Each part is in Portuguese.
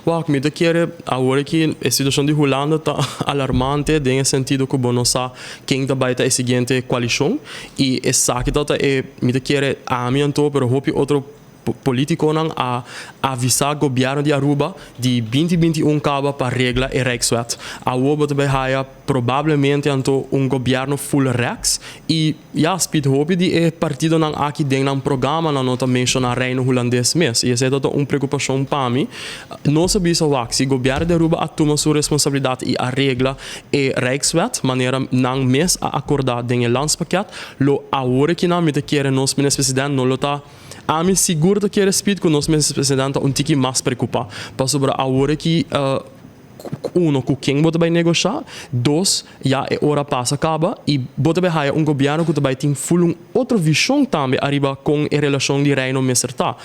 Wow, me te quiere ahora que a situação de Holanda está alarmante, em sentido que não sabe quem está baita a seguinte coalição e essa que está me te quiere a mim então, pero hope outro político não a avisar o governo de Aruba de 2021 acaba para regla e Rijkswet. A Aruba também há provavelmente então governo full Rex e ja speed hope de partido não aqui tem um programa não nota mencionar reino holandês mês e essa é uma preocupação para mim. Não sabia se o governo de Aruba assuma sua responsabilidade e a regla e Rijkswet maneira não mês a acordar em landspaket lo agora que não me te quer nos ministro-presidente não lo tá a mim seguro que respeito que o nosso presidente um tique mais preocupado para sobre a hora que com quem você vai negociar, dois, já é hora passa acaba e você vai ter governo que vai ter outra visão também arriba com a relação de reino messerta.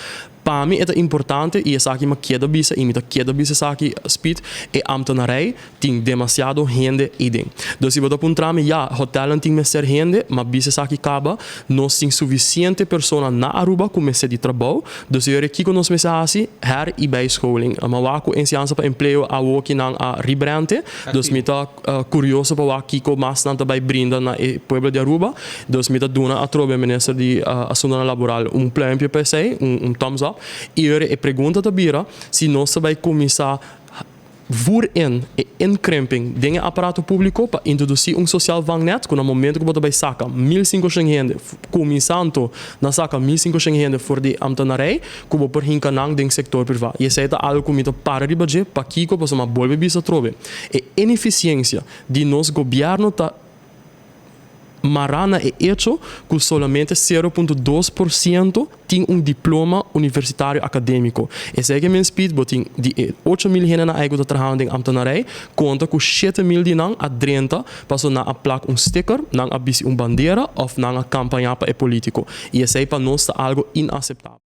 Para mim é importante e essa aqui me queda bisa e me queda bisa essa aqui speed e ambtenarij tem demasiado gente idem. Então se você apontar me já hotel tem messer gente, mas bisa essa aqui acaba nós tem suficiente pessoa na Aruba como messer de trabalho. Então se eu aqui com nós messer assim her e bijscholing. Mas waku em ciência para emprego a work nang a rebrande. Então me tá curioso para aqui com mais não também brinda na pueblo de Aruba. Então me tá dona a trobe minister de assunto laboral plan para sei thumbs up. E eu pergunto também se nós vai começar voor en inkrimping dingen aparato público para introduzir social vangnet com no momento que você vai sacar 1.500 gente começando na saca 1.500 gente for de ambtenarij que você por hinca nang ding sector privado e essa é algo que me para de budget para que você uma boa bisa trove e ineficiência de nos governo tá Marana é hecho que solamente 0,2% tem diploma universitário acadêmico. Esse é que me speed boting de 8.000 gente na eigen trabalho em ambtenarij, conta com 7.000 de nang a 30 passou na a placa sticker, nang a bisi bandeira ou nang a campanha para político. E esse é para nós algo inaceitável.